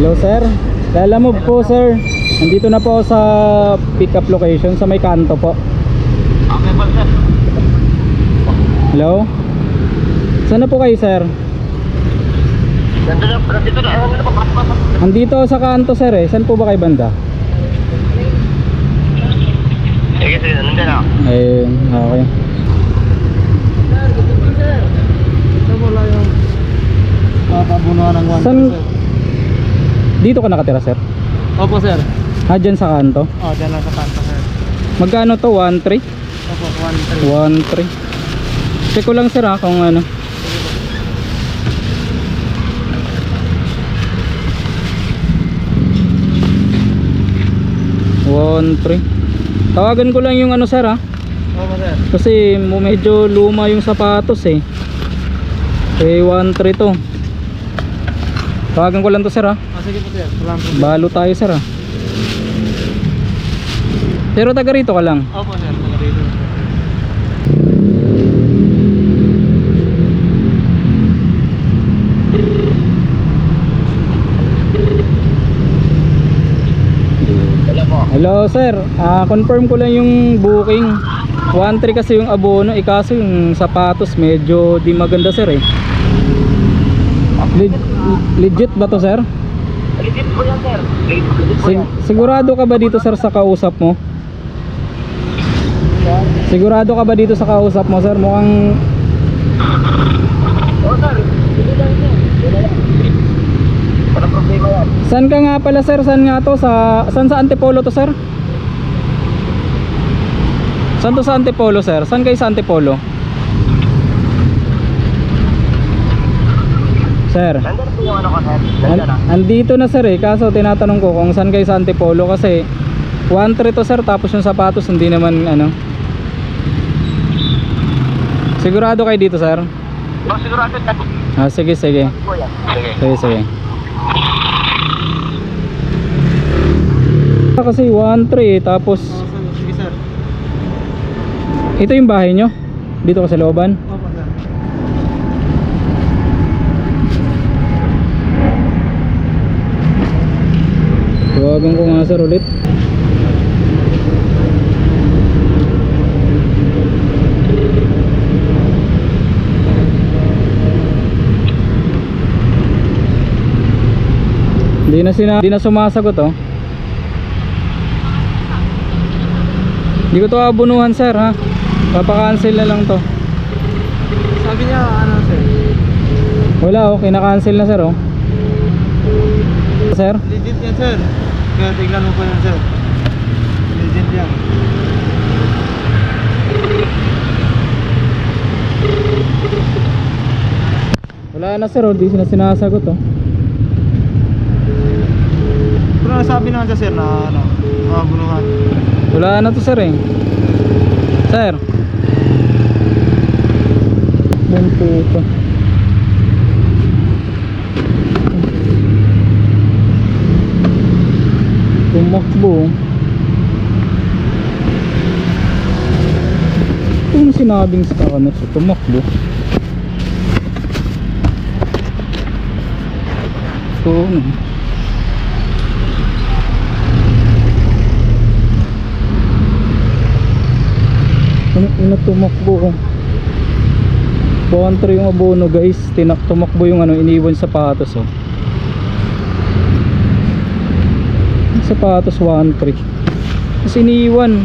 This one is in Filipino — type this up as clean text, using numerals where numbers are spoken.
Hello sir, Lala Move po sir. Nandito na po ako sa pick up location sa may kanto po. Okay po sir. Hello? Saan na po kayo sir? Nandito na. Andito sa kanto sir eh. Saan po ba kayo banda? Sige, sige, nandito na. Ayun, okay. Ito mo lang yung papabunuhan ng 1 Saan? Dito ka nakatira sir? Opo sir. Dyan sa kanto? Dyan lang sa kanto sir. Magkano to? 1.3? Opo, 1-3. 1.3. Check ko lang sir kung ano. Tawagan ko lang yung ano sir Opo sir. kasi medyo luma yung sapatos eh. 1.3 to. Tawagan ko lang to sir Sige po sir. Walang problema. Balo tayo sir Pero taga rito ka lang. Opo sir. Taga dito. Hello po. Hello sir, confirm ko lang yung booking. 1.3 kasi yung abono, kaso yung sapatos medyo di maganda sir eh. Legit ba to sir? Legit po yan sir. Legit po yan. Sigurado ka ba dito sir sa kausap mo? Sigurado ka ba dito sa kausap mo sir? Mukhang Oo sir. Sige lang sir. Wala lang. Walang problema yan. saan ka nga pala sir? Saan nga to? Saan sa Antipolo to sir? Saan to sa Antipolo sir? Saan kayo sa Antipolo? Sir, Nandito po yung ano ko sir. Nandito na. andito na sir eh. Kaso tinatanong ko kung saan kayo sa Antipolo kasi 1.3 to sir, tapos yung sapatos hindi naman ano. Sigurado kayo dito sir? Oh, sigurado sir. Sige sige. Po yan. Sige. Sige sige. Kasi 1.3 tapos Sige sir. ito yung bahay nyo? Dito ka sa looban? Opo sir. Tawagan ko nga sir ulit. Hindi na sumasagot Hindi ko to abunuhan sir Papakancel na lang to. Sabi niya ano sir? Wala kinakancel na sir Sir? Legit yan sir. Kaya tignan mo po yan sir. Legit yan. Wala na sir hindi na sinasagot Pero nasabi naman siya sir na ano, mabunuhan. Wala na to sir Sir Bunto pa. Tumakbo ito na sinabing sa kanan tumakbo ito tumakbo 1.3 yung abono guys. Tumakbo yung iniwan sapatos sapatos 1.3 kasi iniwan